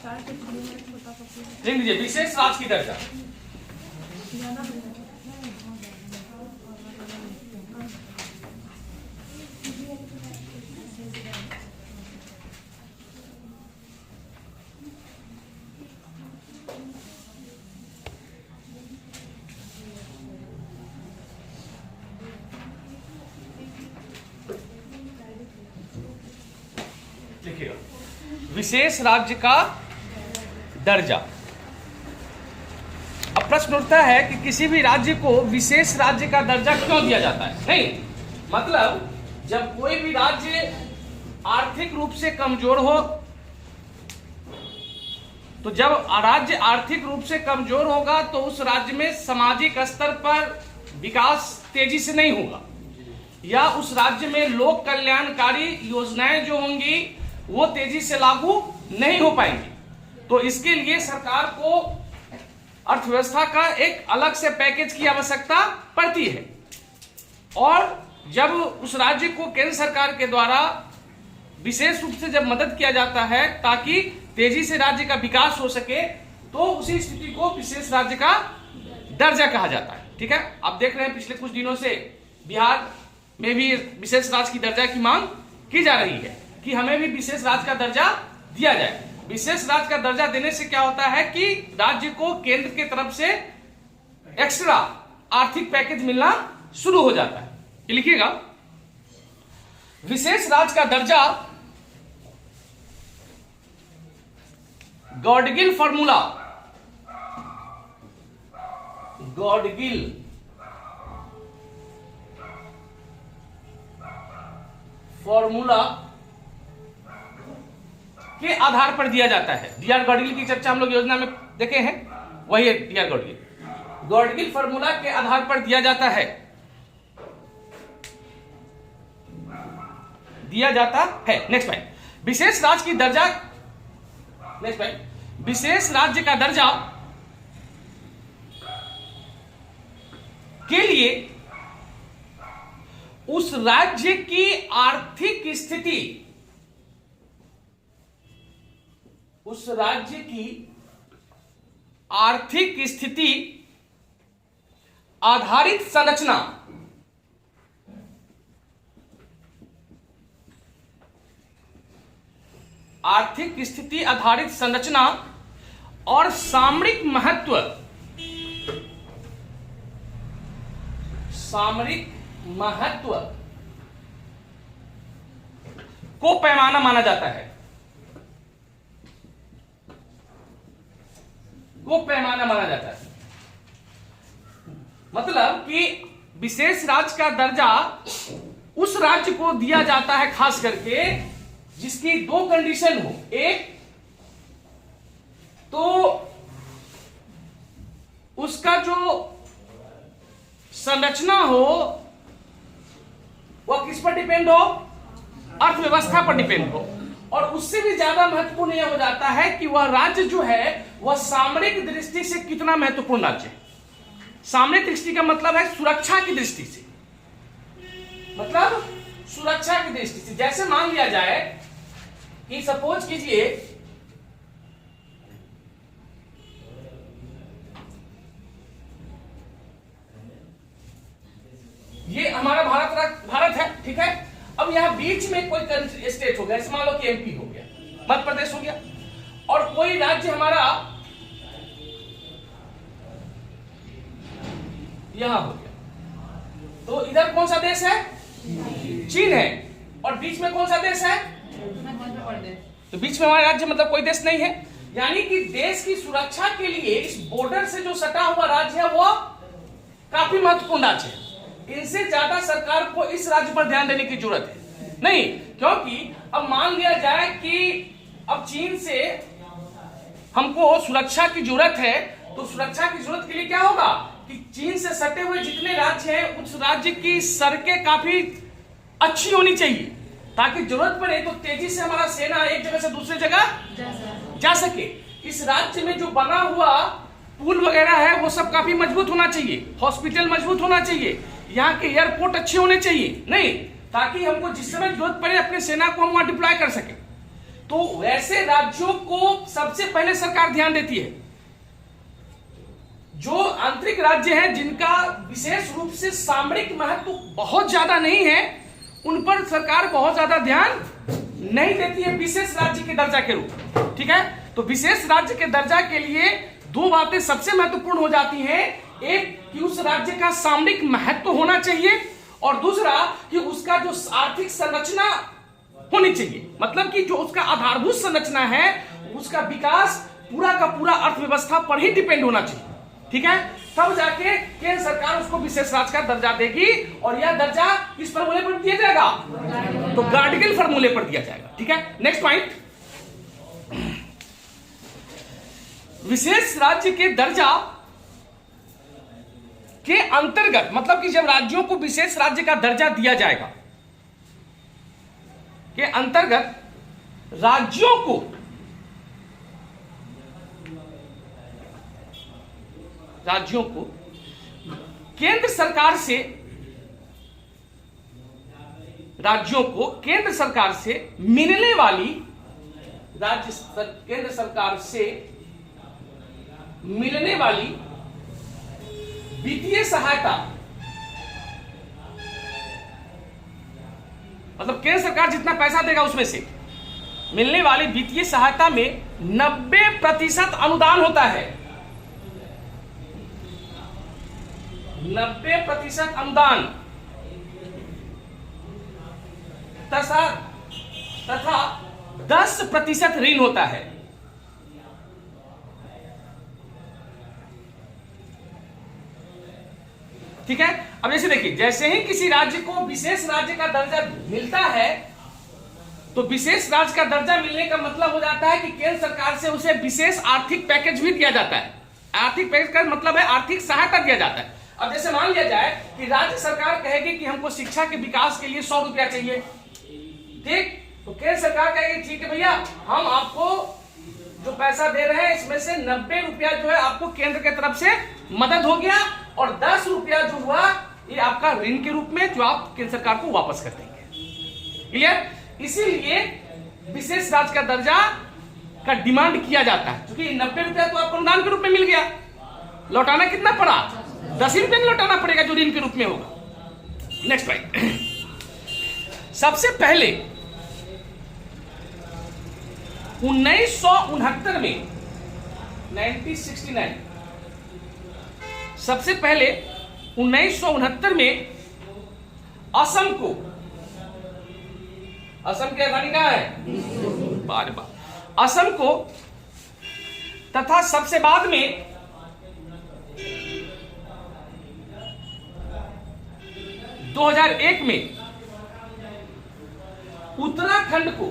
लिख लीजिए विशेष राज्य की दर्जा। लिखिएगा विशेष राज्य का दर्जा। अब प्रश्न उठता है कि किसी भी राज्य को विशेष राज्य का दर्जा क्यों दिया जाता है? नहीं, मतलब जब कोई भी राज्य आर्थिक रूप से कमजोर हो, तो जब राज्य आर्थिक रूप से कमजोर होगा तो उस राज्य में सामाजिक स्तर पर विकास तेजी से नहीं होगा, या उस राज्य में लोक कल्याणकारी योजनाएं जो होंगी वो तेजी से लागू नहीं हो पाएंगी। तो इसके लिए सरकार को अर्थव्यवस्था का एक अलग से पैकेज की आवश्यकता पड़ती है, और जब उस राज्य को केंद्र सरकार के द्वारा विशेष रूप से जब मदद किया जाता है ताकि तेजी से राज्य का विकास हो सके, तो उसी स्थिति को विशेष राज्य का दर्जा कहा जाता है। ठीक है, आप देख रहे हैं पिछले कुछ दिनों से बिहार में भी विशेष राज्य की दर्जा की मांग की जा रही है कि हमें भी विशेष राज्य का दर्जा दिया जाए। विशेष राज्य का दर्जा देने से क्या होता है कि राज्य को केंद्र की तरफ से एक्स्ट्रा आर्थिक पैकेज मिलना शुरू हो जाता है। लिखिएगा विशेष राज्य का दर्जा गॉडगिल फॉर्मूला, गॉडगिल फॉर्मूला के आधार पर दिया जाता है। डीआर गॉडगिल की चर्चा हम लोग योजना में देखे हैं, वही है डीआर गॉडगिल। गॉडगिल फॉर्मूला के आधार पर दिया जाता है, दिया जाता है। नेक्स्ट पॉइंट, विशेष राज्य की दर्जा। नेक्स्ट पॉइंट, विशेष राज्य का दर्जा के लिए उस राज्य की आर्थिक स्थिति, उस राज्य की आर्थिक स्थिति आधारित संरचना, आर्थिक स्थिति आधारित संरचना और सामरिक महत्व, सामरिक महत्व को पैमाना माना जाता है, वो पैमाना माना जाता है। मतलब कि विशेष राज्य का दर्जा उस राज्य को दिया जाता है खास करके जिसकी दो कंडीशन हो। एक तो उसका जो संरचना हो वह किस पर डिपेंड हो? अर्थव्यवस्था पर डिपेंड हो। और उससे भी ज्यादा महत्वपूर्ण यह हो जाता है कि वह राज्य जो है वह सामरिक दृष्टि से कितना महत्वपूर्ण राज्य है। सामरिक दृष्टि का मतलब है सुरक्षा की दृष्टि से, मतलब सुरक्षा की दृष्टि से। जैसे मान लिया जाए कि सपोज कीजिए ये हमारा भारत है, ठीक है। अब यहां बीच में कोई स्टेट हो गया, जैसे मान लो कि एमपी हो गया, मध्य प्रदेश हो गया, और कोई राज्य हमारा यहां हो गया। तो इधर कौन सा देश है? चीन है। और बीच में कौन सा देश है? तो बीच में हमारा राज्य मतलब कोई देश नहीं है। यानी कि देश की सुरक्षा के लिए इस बॉर्डर से जो सटा हुआ राज्य है वो काफी महत्वपूर्ण राज्य है। इनसे ज्यादा सरकार को इस राज्य पर ध्यान देने की जरूरत है नहीं, क्योंकि अब मान लिया जाए कि अब चीन से हमको सुरक्षा की जरूरत है, तो सुरक्षा की जरूरत के लिए क्या होगा कि चीन से सटे हुए जितने राज्य हैं उस राज्य की सड़कें काफी अच्छी होनी चाहिए, ताकि जरूरत पड़े तो तेजी से हमारा सेना एक जगह से दूसरी जगह जा सके। इस राज्य में जो बना हुआ पुल वगैरह है वो सब काफी मजबूत होना चाहिए, हॉस्पिटल मजबूत होना चाहिए, यहाँ के एयरपोर्ट अच्छे होने चाहिए, नहीं, ताकि हमको जिस समय जरूरत पड़े अपने सेना को हम वहां डिप्लॉय कर सके। तो वैसे राज्यों को सबसे पहले सरकार ध्यान देती है। जो आंतरिक राज्य हैं जिनका विशेष रूप से सामरिक महत्व बहुत ज्यादा नहीं है, उन पर सरकार बहुत ज्यादा ध्यान नहीं देती है विशेष राज्य के दर्जा के रूप। ठीक है, तो विशेष राज्य के दर्जा के लिए दो बातें सबसे महत्वपूर्ण हो जाती हैं। एक कि उस राज्य का सामरिक महत्व होना चाहिए, और दूसरा कि उसका जो आर्थिक संरचना होनी चाहिए, मतलब कि जो उसका आधारभूत संरचना है उसका विकास पूरा का पूरा अर्थव्यवस्था पर ही डिपेंड होना चाहिए। ठीक है, तब जाके केंद्र सरकार उसको विशेष राज्य का दर्जा देगी, और यह दर्जा किस फॉर्मूले पर दिया जाएगा? तो गार्डिगल फॉर्मूले पर दिया जाएगा। ठीक है, नेक्स्ट पॉइंट, विशेष राज्य के दर्जा के अंतर्गत, मतलब कि जब राज्यों को विशेष राज्य का दर्जा दिया जाएगा के अंतर्गत राज्यों को केंद्र सरकार से मिलने वाली केंद्र सरकार से मिलने वाली वित्तीय सहायता, मतलब केंद्र सरकार जितना पैसा देगा उसमें से मिलने वाली वित्तीय सहायता में 90% अनुदान होता है। 90% अनुदान तथा 10% ऋण होता है। ठीक है, अब जैसे देखिए, जैसे ही किसी राज्य को विशेष राज्य का दर्जा मिलता है, तो विशेष राज्य का दर्जा मिलने का मतलब हो जाता है कि केंद्र सरकार से उसे विशेष आर्थिक पैकेज भी दिया जाता है। आर्थिक पैकेज का मतलब है आर्थिक सहायता दिया जाता है। अब जैसे मान लिया जाए कि राज्य सरकार कहेगी कि हमको शिक्षा के विकास के लिए 100 रुपया चाहिए, ठीक, तो केंद्र सरकार कहेगी ठीक है भैया, हम आपको जो पैसा दे रहे हैं इसमें से 90 रुपया जो है आपको केंद्र की तरफ से मदद हो गया, और 10 रुपया जो हुआ ये आपका ऋण के रूप में जो आप केंद्र सरकार को वापस कर देंगे। क्लियर? इसीलिए विशेष राज्य का दर्जा का डिमांड किया जाता है, क्योंकि 90 रुपया तो आपको अनुदान के रूप में मिल गया, लौटाना कितना पड़ा? 10 रुपये में लौटाना पड़ेगा जो ऋण के रूप में होगा। नेक्स्ट पॉइंट, सबसे पहले 1969 में 1969 सबसे पहले 1969 में असम को, असम की राजधानी कहां है? बार बार असम को, तथा सबसे बाद में दो 2001 में उत्तराखंड को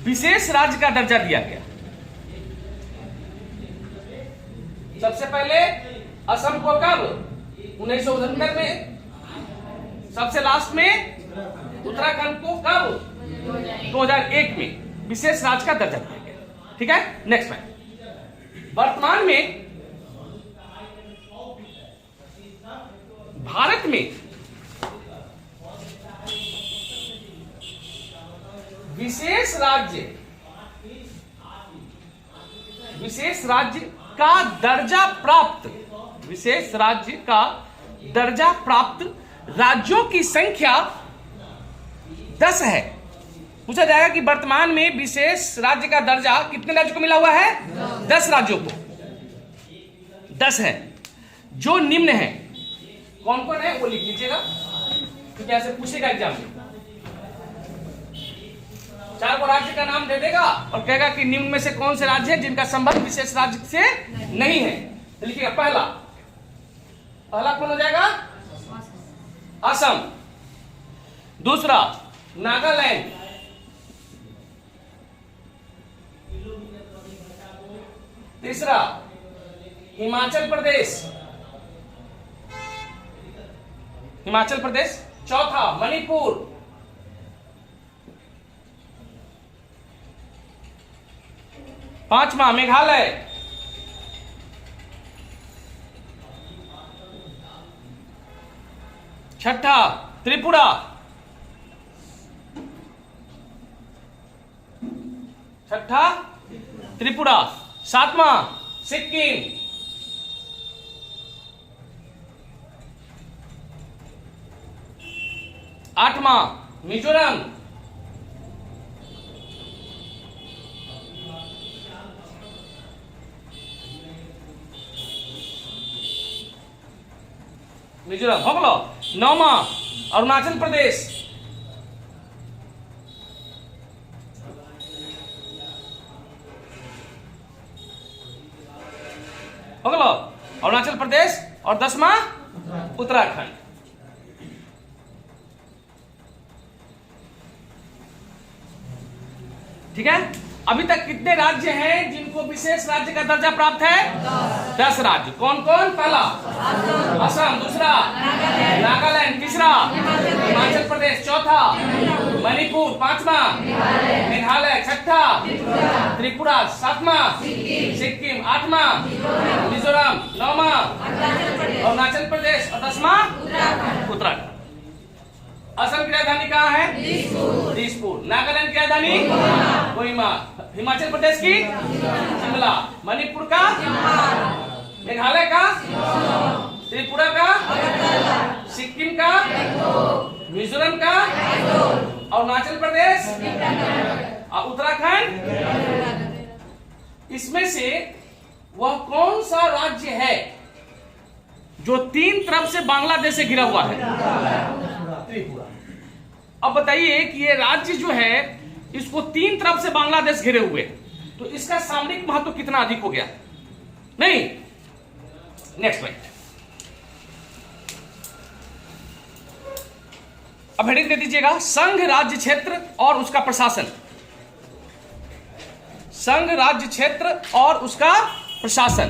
विशेष राज्य का दर्जा दिया गया। सबसे पहले असम को कब? 1969 में, सबसे लास्ट में उत्तराखंड को कब? 2001 में विशेष राज्य का दर्जा दिया गया। ठीक है, नेक्स्ट में वर्तमान में भारत में विशेष राज्य का दर्जा प्राप्त, विशेष राज्य का दर्जा प्राप्त राज्यों की संख्या 10 है। पूछा जाएगा कि वर्तमान में विशेष राज्य का दर्जा कितने राज्यों को मिला हुआ है? 10 राज्यों को, 10 है। जो निम्न है, कौन कौन है वो लिख लीजिएगा, क्योंकि ऐसे पूछेगा एग्जाम में। 4 को राज्य का नाम दे देगा और कहेगा कि निम्न में से कौन से राज्य है जिनका संबंध विशेष राज्य से नहीं है। तो लिखिएगा, पहला कौन हो जाएगा? असम। दूसरा नागालैंड, तीसरा हिमाचल प्रदेश, चौथा मणिपुर, पांचवा मेघालय, छठा त्रिपुरा, छठा त्रिपुरा, सातवां सिक्किम, आठवां मिजोरम, मिजोरम हो गलो। नौवां अरुणाचल प्रदेश, हो गलो अरुणाचल प्रदेश। और 10वां उत्तराखंड। ठीक है, अभी तक कितने राज्य हैं जिनको विशेष राज्य का दर्जा प्राप्त है? 10 राज्य। कौन कौन? पहला असम, दूसरा नागालैंड, तीसरा हिमाचल प्रदेश, चौथा मणिपुर, पांचवा मेघालय, छठा त्रिपुरा, सातवां सिक्किम, आठवां मिजोरम, नौवां अरुणाचल प्रदेश और 10वां उत्तराखंड। असम की राजधानी कहाँ है? दिसपुर। नागालैंड की राजधानी कोहिमा। हिमाचल प्रदेश की शिमला। मणिपुर का, मेघालय का, त्रिपुरा का, सिक्किम का, मिजोरम का, अरुणाचल प्रदेश और उत्तराखंड। इसमें से वह कौन सा राज्य है जो 3 तरफ से बांग्लादेश से घिरा हुआ है? त्रिपुरा। अब बताइए कि ये राज्य जो है इसको 3 तरफ से बांग्लादेश घिरे हुए, तो इसका सामरिक महत्व कितना अधिक हो गया? नहीं। Next point. अब हेडिंग दे दीजिएगा, संघ राज्य क्षेत्र और उसका प्रशासन। संघ राज्य क्षेत्र और उसका प्रशासन।